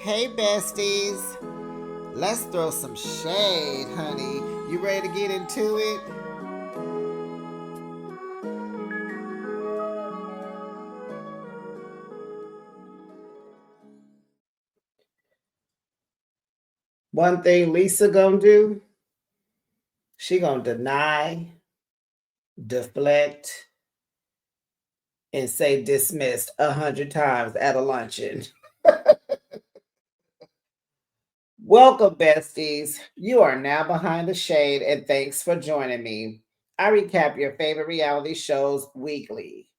Hey, besties. Let's throw some shade, honey. You ready to get into it? One thing Lisa gonna do, she gonna deny, deflect, and say dismissed 100 times at a luncheon. Welcome, besties. You are now behind the shade, and thanks for joining me. I recap your favorite reality shows weekly.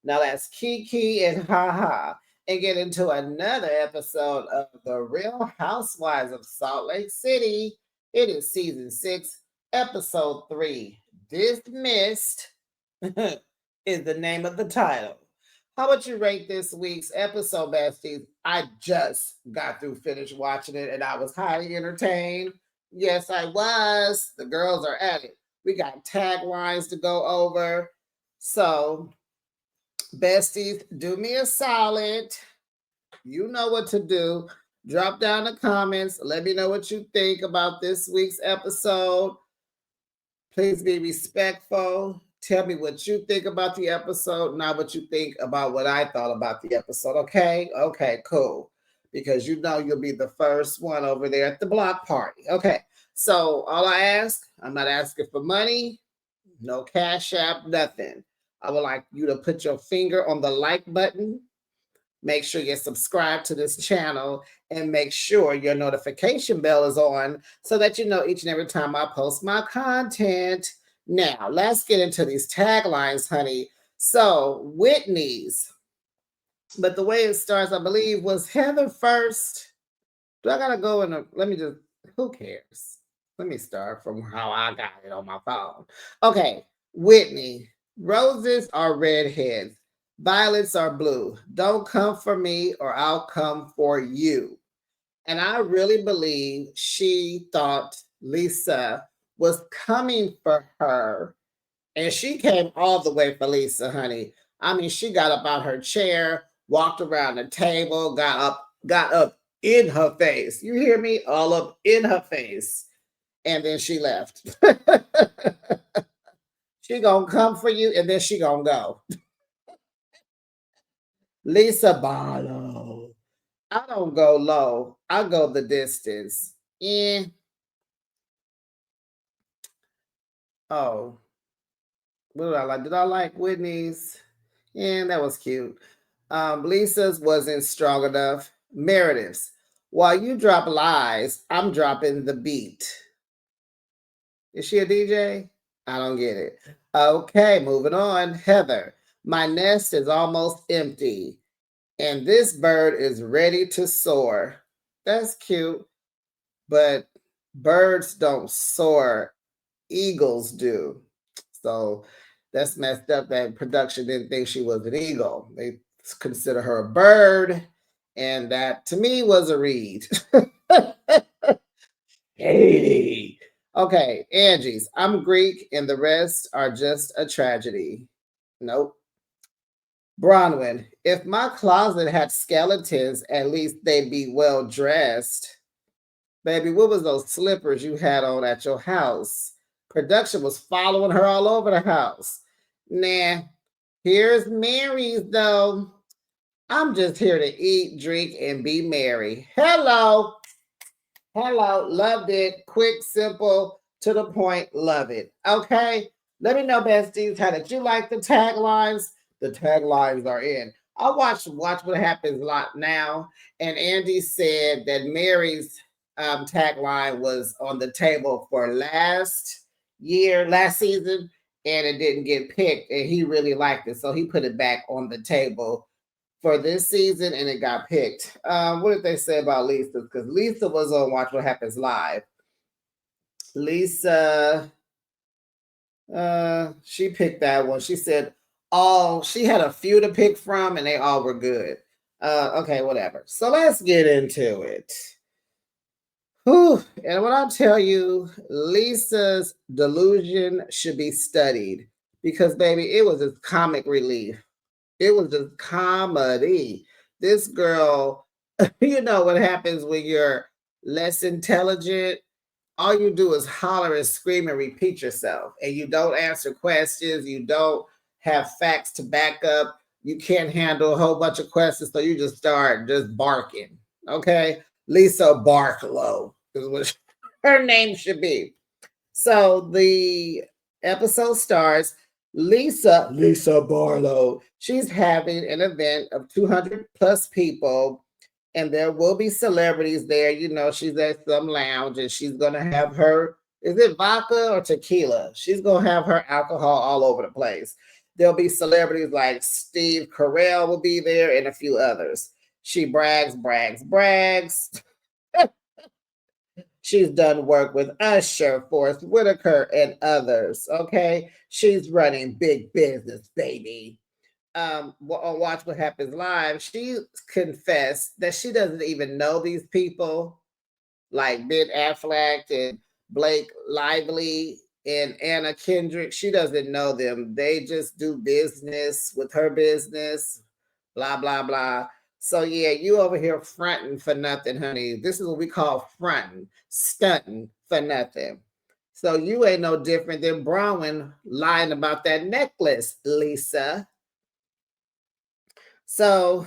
Now that's Kiki and Haha, and get into another episode of The Real Housewives of Salt Lake City. It is season 6, episode 3. Dismissed is the name of the title. How would you rate this week's episode, besties? I just got through finished watching it and I was highly entertained. Yes, I was. The girls are at it. We got taglines to go over. So, besties, do me a solid. You know what to do. Drop down the comments. Let me know what you think about this week's episode. Please be respectful. Tell me what you think about the episode, not what you think about what I thought about the episode. Okay? Okay, cool. Because you know you'll be the first one over there at the block party. Okay. So all I ask, I'm not asking for money, no cash app, nothing. I would like you to put your finger on the like button. Make sure you're subscribed to this channel and make sure your notification bell is on so that you know each and every time I post my content. Now, let's get into these taglines, honey. So, Whitney's, but the way it starts, I believe, was Heather first. Do I gotta go in? Let me just, who cares? Let me start from how I got it on my phone. Okay, Whitney, roses are redheads, violets are blue. Don't come for me or I'll come for you. And I really believe she thought Lisa was coming for her. And she came all the way for Lisa, honey. I mean, she got up out her chair, walked around the table, got up in her face. You hear me? All up in her face. And then she left. She gonna come for you and then she gonna go. Lisa Barlow. I don't go low. I go the distance. Eh. Oh, what did I like? Did I like Whitney's? Yeah, that was cute. Lisa's wasn't strong enough. Meredith's. While you drop lies, I'm dropping the beat. Is she a DJ? I don't get it. Okay, moving on. Heather. My nest is almost empty, and this bird is ready to soar. That's cute, but birds don't soar. Eagles do. So that's messed up that production didn't think she was an eagle. They consider her a bird, and that to me was a read. Hey. Okay, Angie's. I'm Greek, and the rest are just a tragedy. Nope. Bronwyn. If my closet had skeletons, at least they'd be well dressed. Baby, what was those slippers you had on at your house? Production was following her all over the house. Nah, here's Mary's though. I'm just here to eat, drink, and be merry. Hello. Hello. Loved it. Quick, simple, to the point. Love it. Okay. Let me know, besties. How did you like the taglines? The taglines are in. I watched Watch What Happens a lot now, and Andy said that Mary's tagline was on the table for last season, and it didn't get picked, and he really liked it, so he put it back on the table for this season, and it got picked. What did they say about Lisa? Because Lisa was on Watch What Happens Live. Lisa, she picked that one. She said she had a few to pick from, and they all were good. Okay, whatever. So let's get into it. Whew. And when I tell you, Lisa's delusion should be studied because, baby, it was just comic relief. It was just comedy. This girl You know what happens when you're less intelligent? All you do is holler and scream and repeat yourself, and you don't answer questions. You don't have facts to back up. You can't handle a whole bunch of questions, so you just start just barking. Okay, Lisa Barklow is what her name should be. So the episode starts. Lisa Barlow, she's having an event of 200 plus people, and there will be celebrities there. You know, she's at some lounge and she's going to have her, is it vodka or tequila? She's going to have her alcohol all over the place. There'll be celebrities like Steve Carell will be there and a few others. She brags, brags, brags. She's done work with Usher, Forrest Whitaker, and others. Okay. She's running big business, baby. On Watch What Happens Live, she confessed that she doesn't even know these people like Ben Affleck and Blake Lively and Anna Kendrick. She doesn't know them. They just do business with her business, blah, blah, blah. So, yeah, you over here fronting for nothing, honey. This is what we call fronting, stunting for nothing. So, you ain't no different than Bronwyn lying about that necklace, Lisa. So,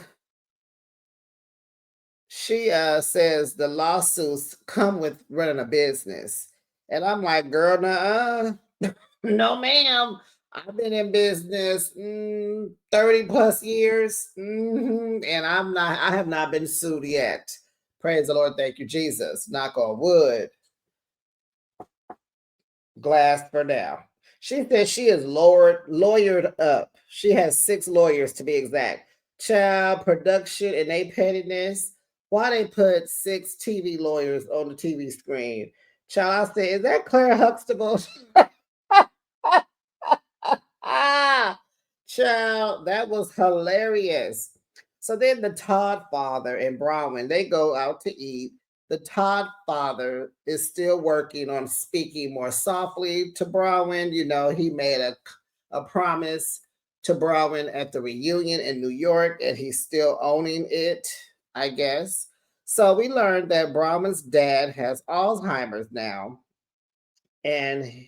she says the lawsuits come with running a business. And I'm like, girl, no, ma'am. I've been in business 30 plus years. And I have not been sued yet. Praise the Lord. Thank you, Jesus. Knock on wood. Glass for now. She says she is lawyered up. She has 6 lawyers to be exact. Child production and they pettiness. Why they put 6 TV lawyers on the TV screen? Child, I said, is that Claire Huxtable? Child, that was hilarious. So then the Todd father and Bronwyn, they go out to eat. The Todd father is still working on speaking more softly to Bronwyn. You know, he made a promise to Bronwyn at the reunion in New York, and he's still owning it, I guess. So we learned that Bronwyn's dad has Alzheimer's now, and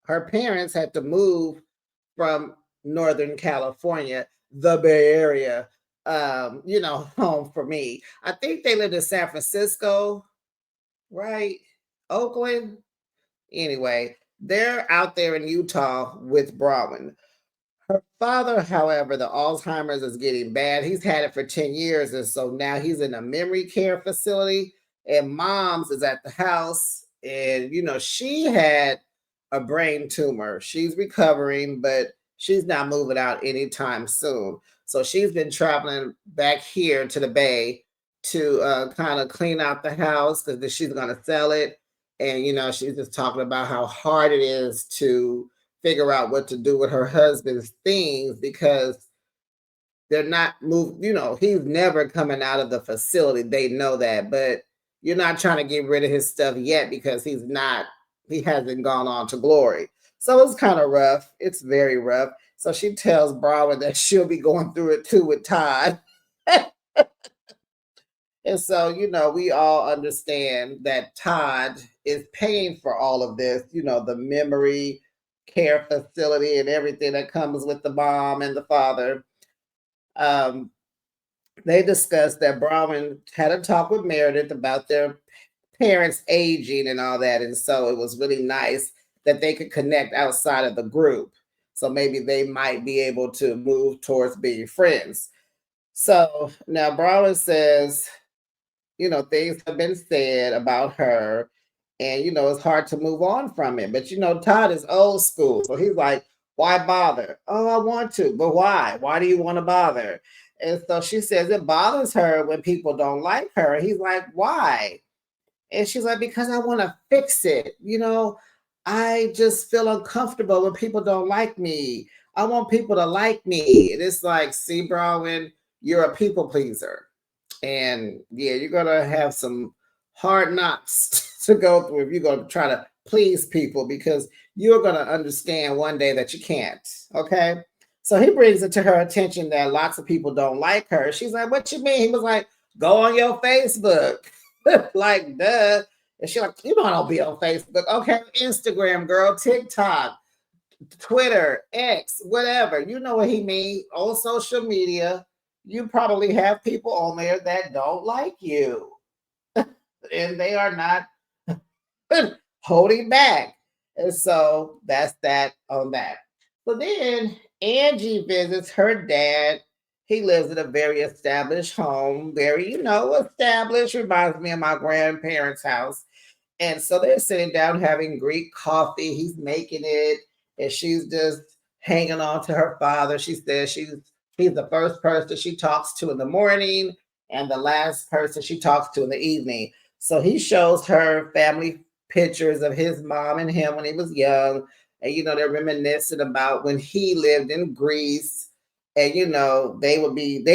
her parents had to move from Northern California, the Bay Area, home for me. I think they lived in San Francisco, right? Oakland. Anyway, they're out there in Utah with Bronwyn. Her father, however, the Alzheimer's is getting bad. He's had it for 10 years, and so now he's in a memory care facility. And mom's is at the house. And, she had a brain tumor. She's recovering, but she's not moving out anytime soon. So she's been traveling back here to the Bay to kind of clean out the house because she's going to sell it. And, she's just talking about how hard it is to figure out what to do with her husband's things because they're not moved. He's never coming out of the facility. They know that, but you're not trying to get rid of his stuff yet because he hasn't gone on to glory. So it's kind of rough. It's very rough. So she tells Bronwyn that she'll be going through it too with Todd. And so, we all understand that Todd is paying for all of this, the memory care facility and everything that comes with the mom and the father. Um, they discussed that Bronwyn had a talk with Meredith about their parents aging and all that. And so it was really nice that they could connect outside of the group. So maybe they might be able to move towards being friends. So now Bronwyn says, things have been said about her, and it's hard to move on from it. But Todd is old school, so he's like, "Why bother? Oh, I want to, but why? Why do you want to bother?" And so she says it bothers her when people don't like her. He's like, "Why?" And she's like, "Because I want to fix it. I just feel uncomfortable when people don't like me. I want people to like me." And it's like, see, Bronwyn, you're a people pleaser. And yeah, you're going to have some hard knocks to go through if you're going to try to please people because you're going to understand one day that you can't. Okay. So he brings it to her attention that lots of people don't like her. She's like, "What you mean?" He was like, Go on your Facebook. Like, duh. And she like, you know, I don't be on Facebook. Okay, Instagram, girl, TikTok, Twitter, X, whatever. You know what he mean on social media. You probably have people on there that don't like you, and they are not holding back. And so that's that on that. So then Angie visits her dad. He lives in a very established home, very, established. Reminds me of my grandparents' house. And so they're sitting down having Greek coffee. He's making it, and she's just hanging on to her father. She says he's the first person she talks to in the morning and the last person she talks to in the evening. So he shows her family pictures of his mom and him when he was young. And they're reminiscing about when he lived in Greece. And they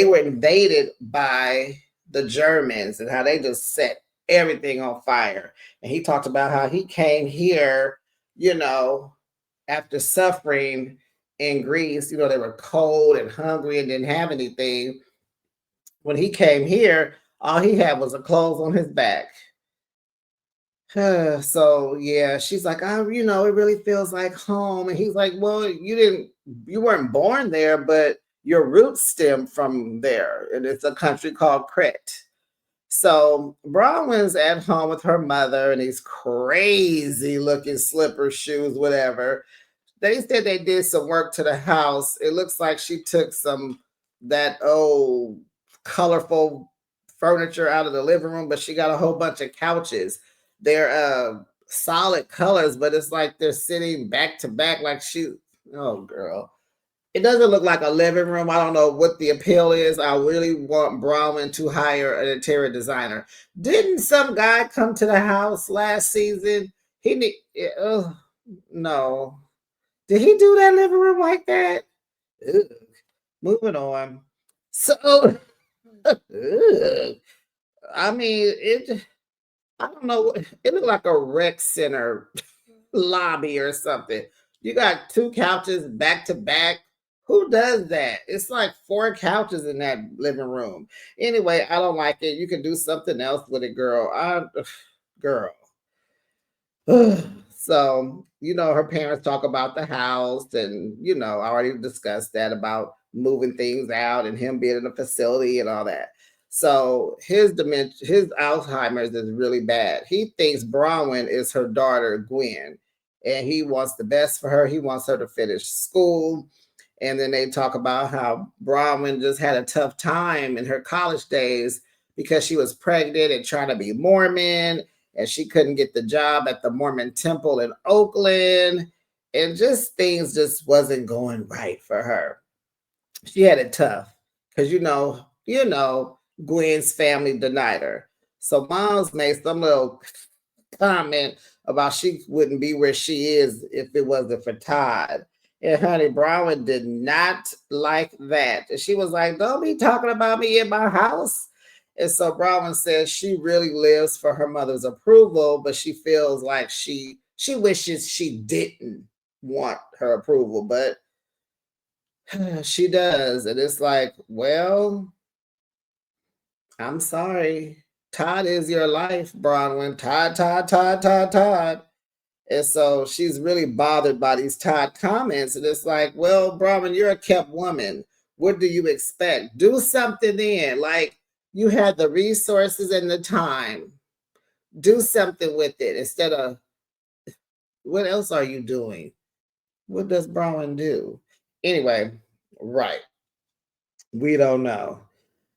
were invaded by the Germans and how they just set everything on fire. And he talked about how he came here, you know, after suffering in Greece. They were cold and hungry and didn't have anything. When he came here, all he had was a clothes on his back. So yeah, she's like, oh, it really feels like home. And he's like, well, you weren't born there, but your roots stem from there. And it's a country called Crete. So Bronwyn's at home with her mother and these crazy looking slipper shoes, whatever. They said they did some work to the house. It looks like she took some that old colorful furniture out of the living room, but she got a whole bunch of couches. They're solid colors, but it's like they're sitting back to back like oh girl. It doesn't look like a living room. I don't know what the appeal is. I really want Bronwyn to hire an interior designer. Didn't some guy come to the house last season? He need, oh, no. Did he do that living room like that? Ugh. Moving on. So, ugh. I mean, I don't know. It looked like a rec center lobby or something. You got two couches back to back. Who does that? It's like four couches in that living room. Anyway, I don't like it. You can do something else with it, girl. Girl. So, her parents talk about the house, and, I already discussed that about moving things out and him being in a facility and all that. So his dementia, his Alzheimer's is really bad. He thinks Bronwyn is her daughter, Gwen, and he wants the best for her. He wants her to finish school. And then they talk about how Bronwyn just had a tough time in her college days because she was pregnant and trying to be Mormon, and she couldn't get the job at the Mormon temple in Oakland, and just things just wasn't going right for her. She had it tough because Gwen's family denied her. So Mom's made some little comment about she wouldn't be where she is if it wasn't for Todd. And honey, Bronwyn did not like that. And she was like, don't be talking about me in my house. And so Bronwyn says she really lives for her mother's approval, but she feels like she wishes she didn't want her approval, but she does. And it's like, well, I'm sorry. Todd is your life, Bronwyn. Todd, Todd, Todd, Todd, Todd. And so she's really bothered by these Todd comments. And it's like, well, Bronwyn, you're a kept woman. What do you expect? Do something then. Like, you had the resources and the time. Do something with it instead of what else are you doing? What does Bronwyn do? Anyway, right. We don't know.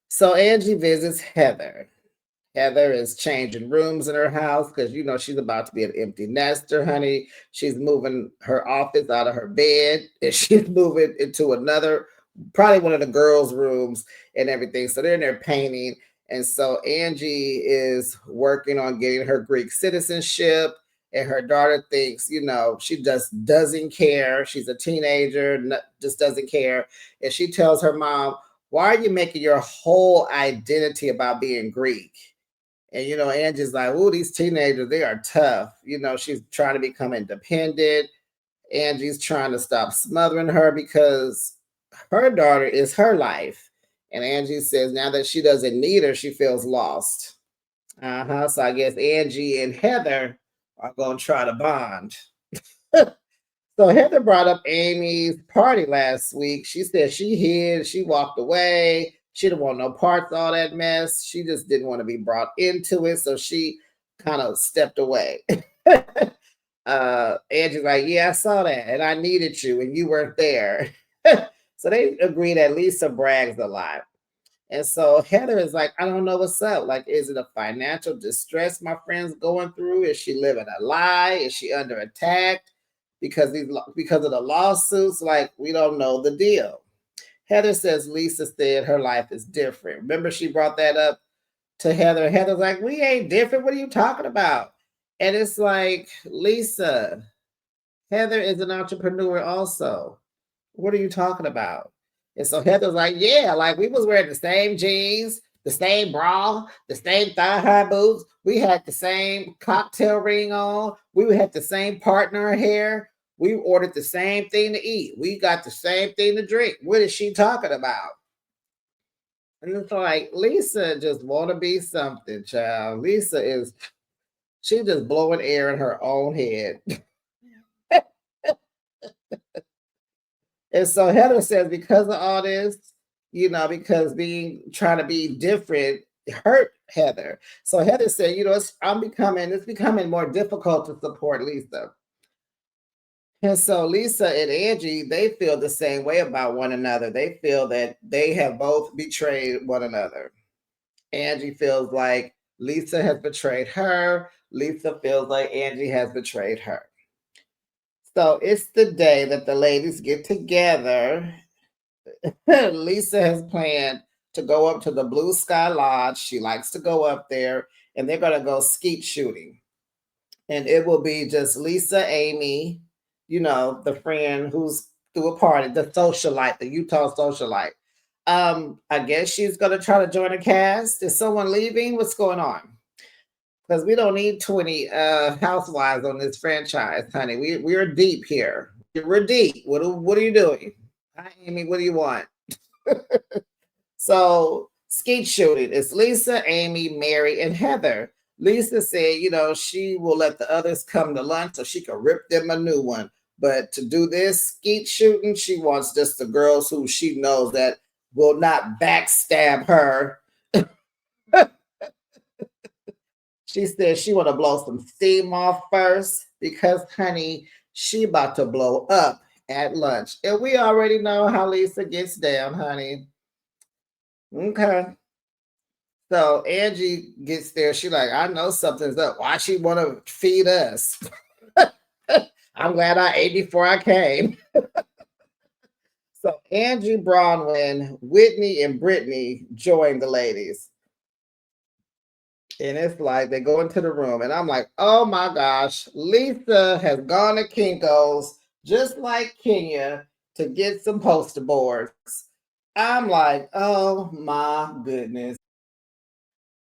So Angie visits Heather. Heather is changing rooms in her house because she's about to be an empty nester, honey. She's moving her office out of her bed and she's moving into another, probably one of the girls' rooms and everything. So they're in there painting. And so Angie is working on getting her Greek citizenship. And her daughter thinks, she just doesn't care. She's a teenager, just doesn't care. And she tells her mom, why are you making your whole identity about being Greek? And Angie's like, oh, these teenagers, they are tough. She's trying to become independent. Angie's trying to stop smothering her because her daughter is her life. And Angie says now that she doesn't need her, she feels lost. Uh-huh. So I guess Angie and Heather are gonna try to bond. So Heather brought up Amy's party last week. She said she hid, she walked away. She didn't want no parts of all that mess. She just didn't want to be brought into it. So she kind of stepped away. Angie's like, yeah, I saw that, and I needed you, and you weren't there. So they agree that Lisa brags a lot. And so Heather is like, I don't know what's up. Like, is it a financial distress my friend's going through? Is she living a lie? Is she under attack because of the lawsuits? Like, we don't know the deal. Heather says Lisa said her life is different. Remember, she brought that up to Heather. Heather's like, we ain't different. What are you talking about? And it's like, Lisa, Heather is an entrepreneur also. What are you talking about? And so Heather's like, yeah, like we was wearing the same jeans, the same bra, the same thigh high boots. We had the same cocktail ring on. We had the same partner hair. We ordered the same thing to eat. We got the same thing to drink. What is she talking about? And it's like Lisa just want to be something, child. Lisa is she just blowing air in her own head. And so Heather says, because of all this, because being trying to be different hurt Heather. So Heather said, it's becoming more difficult to support Lisa. And so Lisa and Angie, they feel the same way about one another. They feel that they have both betrayed one another. Angie feels like Lisa has betrayed her. Lisa feels like Angie has betrayed her. So it's the day that the ladies get together. Lisa has planned to go up to the Blue Sky Lodge. She likes to go up there, and they're going to go skeet shooting. And it will be just Lisa, Amy, the friend who's through a party, the socialite, the Utah socialite. I guess she's going to try to join a cast. Is someone leaving? What's going on? Because we don't need 20 housewives on this franchise, honey. We're deep here. We're deep. What are you doing? Hi, Amy. What do you want? So skeet shooting. It's Lisa, Amy, Mary, and Heather. Lisa said, she will let the others come to lunch so she can rip them a new one. But to do this skeet shooting, she wants just the girls who she knows that will not backstab her. She said she want to blow some steam off first because, honey, she about to blow up at lunch. And we already know how Lisa gets down, honey. Okay. So Angie gets there. She like, I know something's up. Why she want to feed us? I'm glad I ate before I came. So Angie, Bronwyn, Whitney, and Brittany join the ladies. And it's like they go into the room, and I'm like, oh my gosh, Lisa has gone to Kinko's just like Kenya to get some poster boards. I'm like, oh my goodness.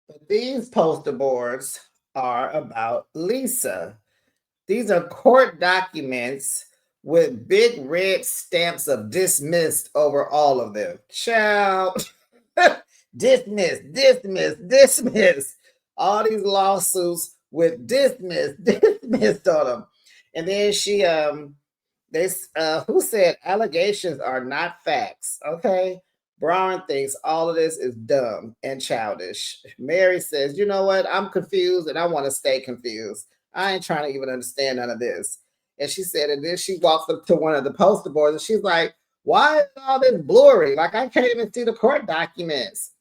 But these poster boards are about Lisa. These are court documents with big red stamps of dismissed over all of them. Child, dismissed, dismissed, dismissed. All these lawsuits with dismissed, dismissed on them. And then who said allegations are not facts? Okay. Brown thinks all of this is dumb and childish. Mary says, you know what? I'm confused and I want to stay confused. I ain't trying to even understand none of this. And she said, and then she walks up to one of the poster boards and she's like, why is all this blurry? Like, I can't even see the court documents.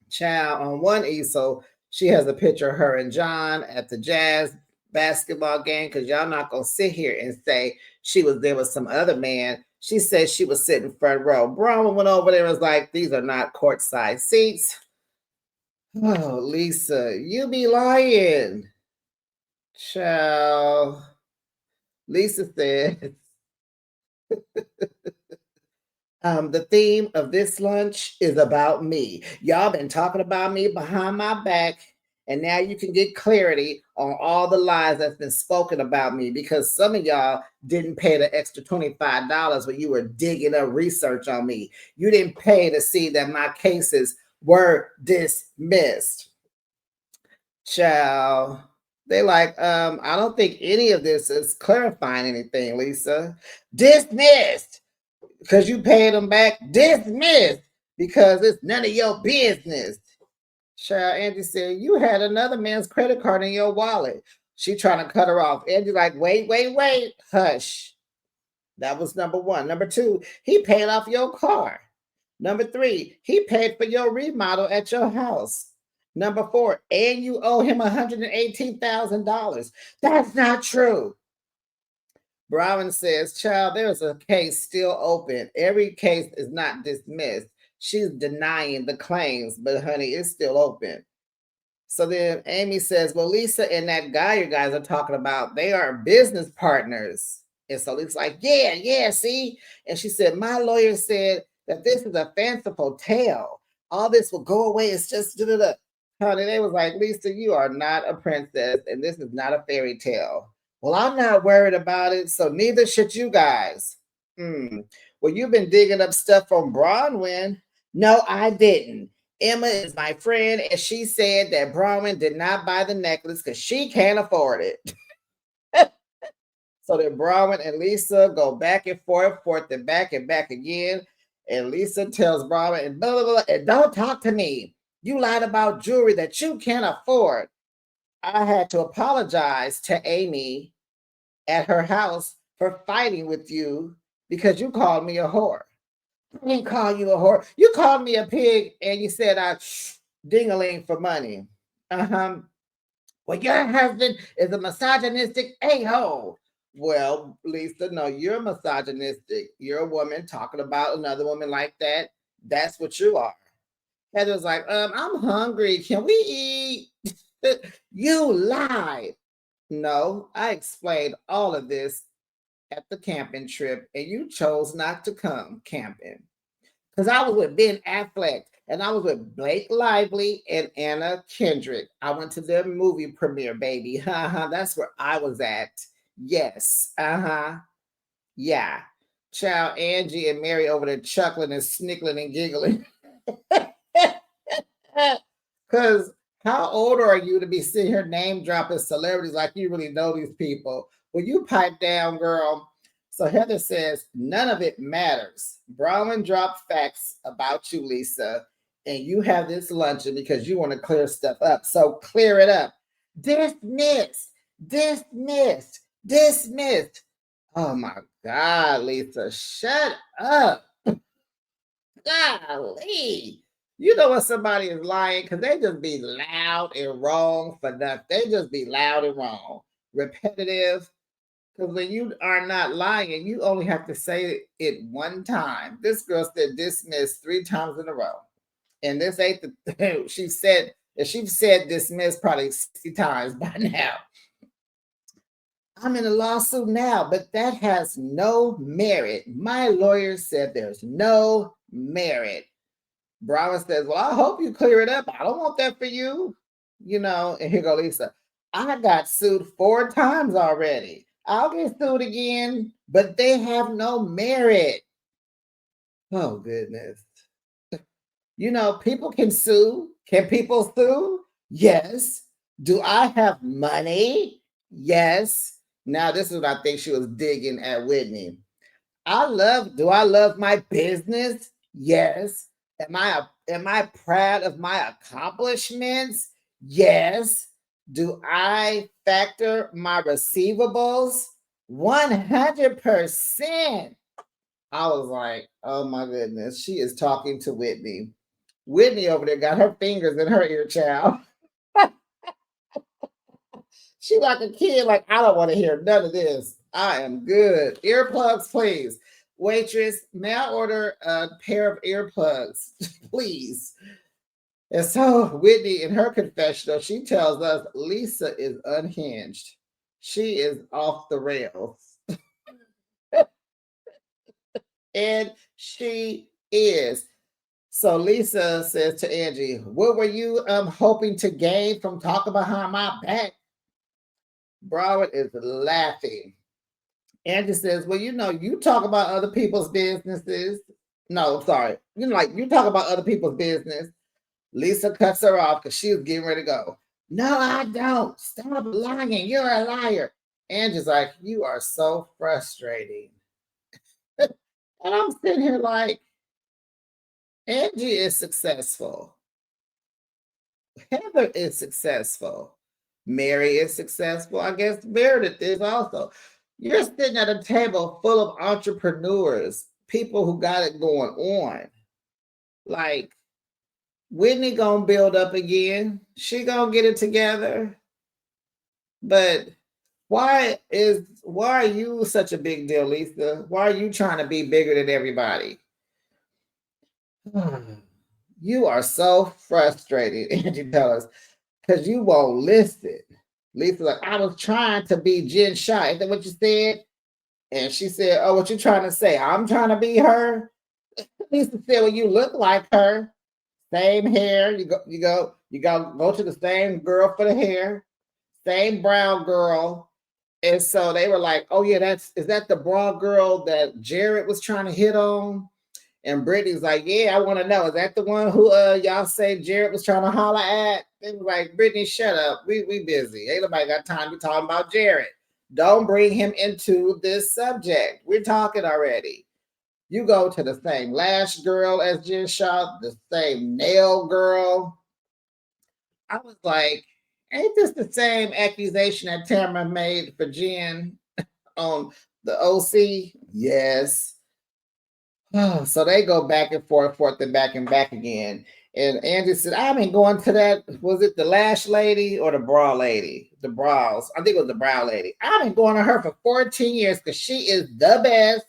Child, on one easel, she has a picture of her and John at the Jazz basketball game because y'all not going to sit here and say she was there with some other man. She said she was sitting front row. Braun went over there and was like, these are not courtside seats. Oh, Lisa, you be lying. Child. Lisa said, the theme of this lunch is about me. Y'all been talking about me behind my back, And now you can get clarity on all the lies that's been spoken about me, because some of y'all didn't pay the extra $25 when you were digging up research on me. You didn't pay to see that my cases were dismissed. Child. They like, I don't think any of this is clarifying anything, Lisa. Dismissed because you paid them back. Dismissed because it's none of your business. Child, Angie said, you had another man's credit card in your wallet. She trying to cut her off. Angie like, wait. Hush. That was number one. Number two, he paid off your car. Number three, he paid for your remodel at your house. Number four, and you owe him $118,000. That's not true. Brown says, child, there's a case still open. Every case is not dismissed. She's denying the claims, but honey, it's still open. So then Amy says, well, Lisa and that guy you guys are talking about, they are business partners. And so Lisa's like, yeah, see? And she said, my lawyer said that this is a fanciful tale. All this will go away. It's just, honey, they was like, Lisa, you are not a princess, and this is not a fairy tale. Well, I'm not worried about it, so neither should you guys. Well, you've been digging up stuff from Bronwyn. No, I didn't. Emma is my friend, and she said that Bronwyn did not buy the necklace because she can't afford it. So then Bronwyn and Lisa go back and forth and back again. And Lisa tells Bronwyn, and blah, blah, blah, and don't talk to me. You lied about jewelry that you can't afford. I had to apologize to Amy at her house for fighting with you because you called me a whore. I didn't call you a whore. You called me a pig and you said I ding-a-ling for money. Well, your husband is a misogynistic a-hole. Well, Lisa, no, you're misogynistic. You're a woman talking about another woman like that. That's what you are. Heather's like, I'm hungry. Can we eat? You lied. No, I explained all of this at the camping trip, and you chose not to come camping. Because I was with Ben Affleck, and I was with Blake Lively and Anna Kendrick. I went to their movie premiere, baby. That's where I was at. Yes. Yeah. Child, Angie and Mary over there chuckling and snickling and giggling. Because how old are you to be sitting here name dropping celebrities like you really know these people? Well, you pipe down, girl. So Heather says, none of it matters. Bronwyn dropped facts about you, Lisa, and you have this luncheon because you want to clear stuff up. So clear it up. Dismissed. Oh my God, Lisa, shut up. Golly. You know when somebody is lying because they just be loud and wrong for nothing. They just be loud and wrong. Repetitive. Because when you are not lying, you only have to say it one time. This girl said dismiss 3 times in a row. And this ain't the she said dismiss probably 60 times by now. I'm in a lawsuit now, but that has no merit. My lawyer said there's no merit. Broward says, well, I hope you clear it up. I don't want that for you. And here go Lisa. I got sued 4 times already. I'll get sued again, but they have no merit. Oh, goodness. People can sue. Can people sue? Yes. Do I have money? Yes. Now, this is what I think she was digging at Whitney. Do I love my business? Yes. Am I proud of my accomplishments? Yes. Do I factor my receivables? 100%. I was like, oh my goodness, she is talking to Whitney. Whitney over there got her fingers in her ear, child. She like a kid, like, I don't want to hear none of this. I am good. Earplugs, please. Waitress, may I order a pair of earplugs, please? And so Whitney, in her confessional, she tells us Lisa is unhinged. She is off the rails. And she is. So Lisa says to Angie, what were you hoping to gain from talking behind my back? Broward is laughing. Angie says, well, you talk about other people's businesses. No, sorry. You talk about other people's business. Lisa cuts her off because she was getting ready to go. No, I don't. Stop lying. You're a liar. Angie's like, you are so frustrating. And I'm sitting here like, Angie is successful. Heather is successful. Mary is successful. I guess Meredith is also. You're sitting at a table full of entrepreneurs, people who got it going on. Like, Whitney gonna build up again. She gonna get it together. But why are you such a big deal, Lisa? Why are you trying to be bigger than everybody? You are so frustrated, Angie tells us, because you won't listen. Lisa like, I was trying to be Jen Shaw. Is that what you said? And she said, oh, what you trying to say? I'm trying to be her? Lisa said, well, you look like her. Same hair. Go to the same girl for the hair, same brown girl. And so they were like, oh yeah, is that the brown girl that Jared was trying to hit on? And Brittany's like, yeah, I want to know. Is that the one who y'all say Jared was trying to holler at? They was like, Brittany, shut up. We busy. Ain't nobody got time to be talking about Jared. Don't bring him into this subject. We're talking already. You go to the same lash girl as Jen Shaw, the same nail girl. I was like, ain't this the same accusation that Tamara made for Jen on the OC? Yes. So they go back and forth and back again. And Angie said, I've been going to that. Was it the lash lady or the bra lady? The brows. I think it was the brow lady. I've been going to her for 14 years because she is the best.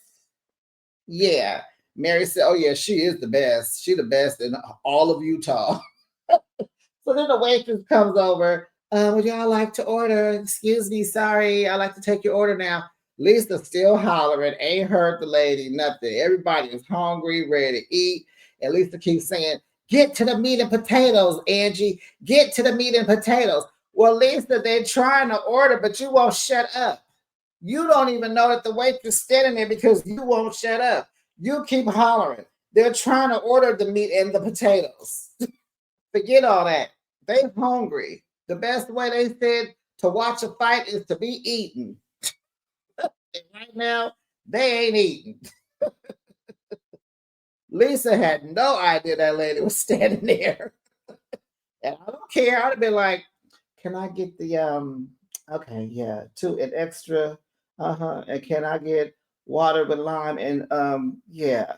Yeah. Mary said, oh, yeah, she is the best. She the best in all of Utah. So then the waitress comes over. Would y'all like to order? Excuse me, sorry. I'd like to take your order now. Lisa's still hollering, ain't heard the lady, nothing. Everybody is hungry, ready to eat. And Lisa keeps saying, get to the meat and potatoes, Angie. Get to the meat and potatoes. Well, Lisa, they're trying to order, but you won't shut up. You don't even know that the waitress standing there because you won't shut up. You keep hollering. They're trying to order the meat and the potatoes. Forget all that. They hungry. The best way they said to watch a fight is to be eaten. And right now, they ain't eating. Lisa had no idea that lady was standing there. And I don't care. I'd have been like, can I get the okay, yeah, an extra, and can I get water with lime and yeah,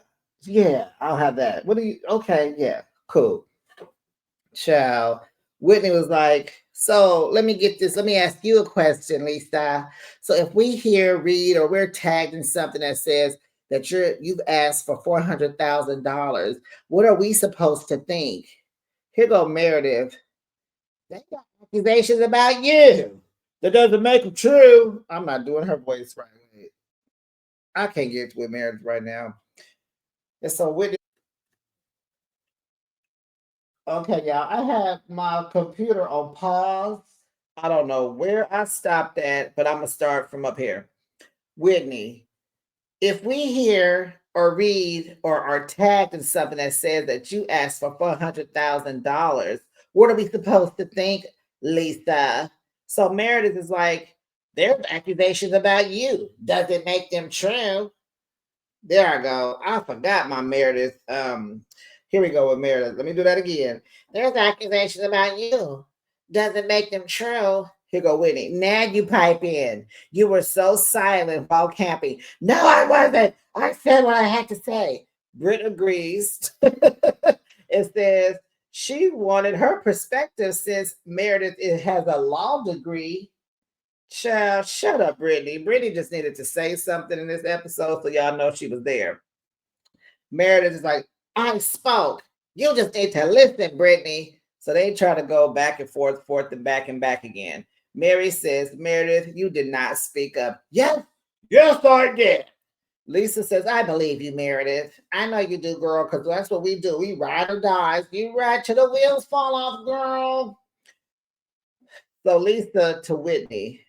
I'll have that. What do you okay, yeah, cool. Child. Whitney was like, so let me get this. Let me ask you a question, Lisa. So if we hear, read, or we're tagged in something that says that you've asked for $400,000, what are we supposed to think? Here go Meredith. They got accusations about you. That doesn't make them true. I'm not doing her voice right. I can't get with Meredith right now. And so Whitney. Okay, y'all. I have my computer on pause. I don't know where I stopped at, but I'm gonna start from up here. Whitney, if we hear or read or are tagged in something that says that you asked for $400,000, what are we supposed to think, Lisa? So Meredith is like, there's accusations about you. Does it make them true? There I go. I forgot my Meredith. Here we go with Meredith. Let me do that again. There's accusations about you. Doesn't make them true. Here go Whitney. Now you pipe in. You were so silent while camping. No, I wasn't. I said what I had to say. Britt agrees. It says she wanted her perspective since Meredith has a law degree. Child, shut up, Brittany. Brittany just needed to say something in this episode so y'all know she was there. Meredith is like, I spoke. You just need to listen, Brittany. So they try to go back and forth and back again. Mary says, Meredith, you did not speak up. Yes, I did. Lisa says, I believe you, Meredith. I know you do, girl, because that's what we do. We ride or die. You ride till the wheels fall off, girl. So, Lisa to Whitney,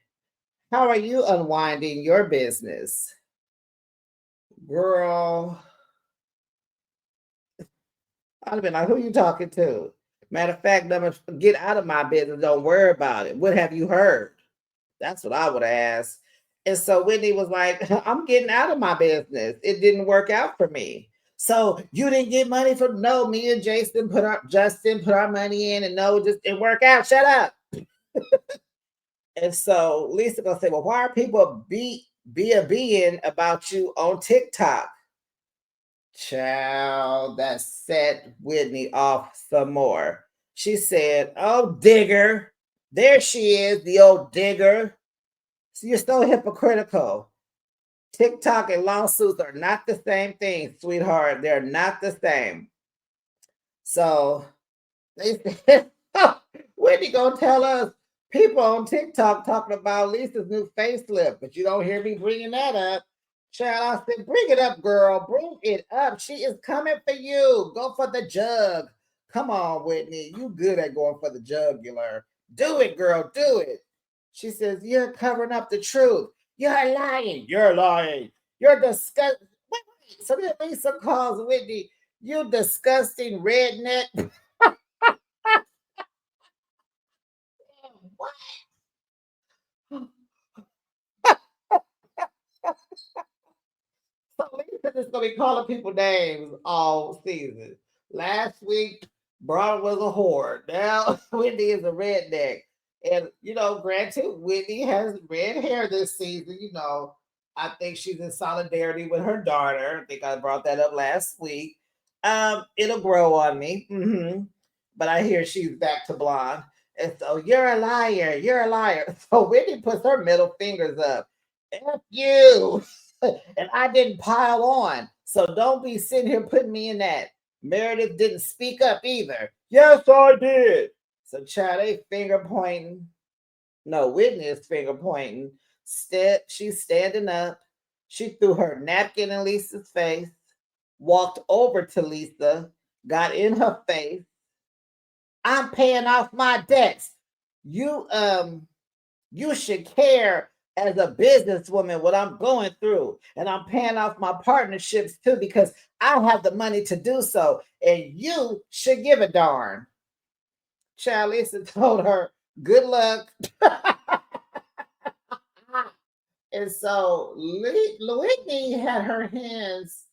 how are you unwinding your business? Girl, I'd have been like, who you talking to? Matter of fact, never get out of my business. Don't worry about it. What have you heard? That's what I would have asked. And so Whitney was like, I'm getting out of my business. It didn't work out for me. So you didn't get money from no, me and Justin put our money in and no, it just didn't work out. Shut up. And so Lisa gonna say, well, why are people being about you on TikTok? Child, that set Whitney off some more. She said, oh, digger. There she is, the old digger. So you're so hypocritical. TikTok and lawsuits are not the same thing, sweetheart. They're not the same. So they said, Whitney gonna tell us people on TikTok talking about Lisa's new facelift, but you don't hear me bringing that up. Child, I said, bring it up, girl. Bring it up. She is coming for you. Go for the jug. Come on, Whitney. You good at going for the jugular. Do it, girl. Do it. She says, you're covering up the truth. You're lying. You're lying. You're disgusting. So then Lisa calls Whitney, you disgusting redneck. What? So Lisa is gonna be calling people names all season. Last week, Braun was a whore. Now Whitney is a redneck. And granted, Whitney has red hair this season. I think she's in solidarity with her daughter. I think I brought that up last week. It'll grow on me. But I hear she's back to blonde. And so you're a liar. You're a liar. So Whitney puts her middle fingers up. F you. And I didn't pile on. So don't be sitting here putting me in that. Meredith didn't speak up either. Yes, I did. So child, they finger pointing. No, Whitney is finger pointing. She's standing up. She threw her napkin in Lisa's face, walked over to Lisa, got in her face. I'm paying off my debts. You should care as a businesswoman what I'm going through. And I'm paying off my partnerships too because I have the money to do so. And you should give a darn. Child Lisa told her, good luck. And so Whitney had her hands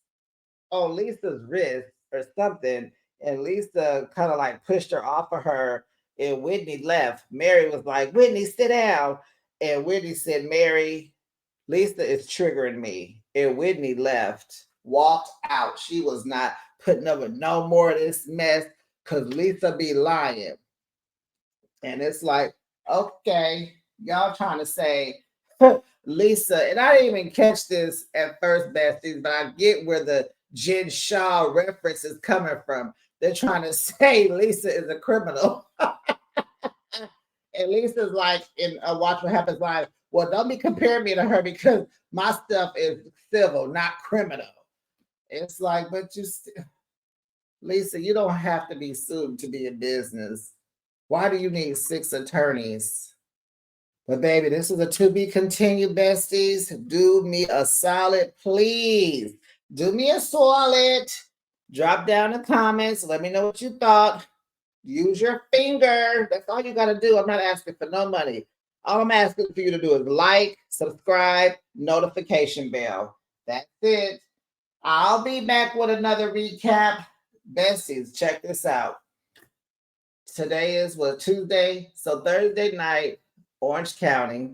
on Lisa's wrist or something. And Lisa kind of like pushed her off of her. And Whitney left. Mary was like, Whitney, sit down. And Whitney said, Mary, Lisa is triggering me. And Whitney left, walked out. She was not putting up with no more of this mess because Lisa be lying. And it's like, okay, y'all trying to say Lisa, and I didn't even catch this at first, besties, but I get where the Jen Shaw reference is coming from. They're trying to say Lisa is a criminal. And Lisa's like in Watch What Happens Live. Well, don't be comparing me to her because my stuff is civil, not criminal. It's like, but Lisa, you don't have to be sued to be in business. Why do you need 6 attorneys? But baby, this is a to be continued, besties. Do me a solid, please. Do me a solid. Drop down the comments. Let me know what you thought. Use your finger. That's all you got to do. I'm not asking for no money. All I'm asking for you to do is like, subscribe, notification bell. That's it. I'll be back with another recap. Besties, check this out. Today is Tuesday. So Thursday night, Orange County.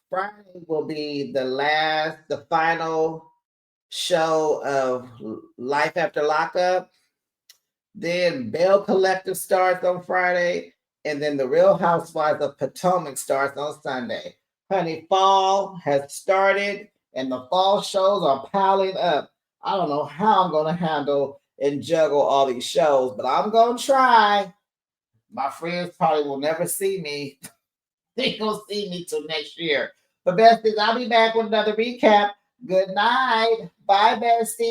Friday will be the final show of Life After Lockup. Then Bell Collective starts on Friday, and then the Real Housewives of Potomac starts on Sunday. Honey, fall has started, and the fall shows are piling up. I don't know how I'm going to handle and juggle all these shows, but I'm going to try. My friends probably will never see me. They gonna see me till next year. But besties, I'll be back with another recap. Good night. Bye, besties.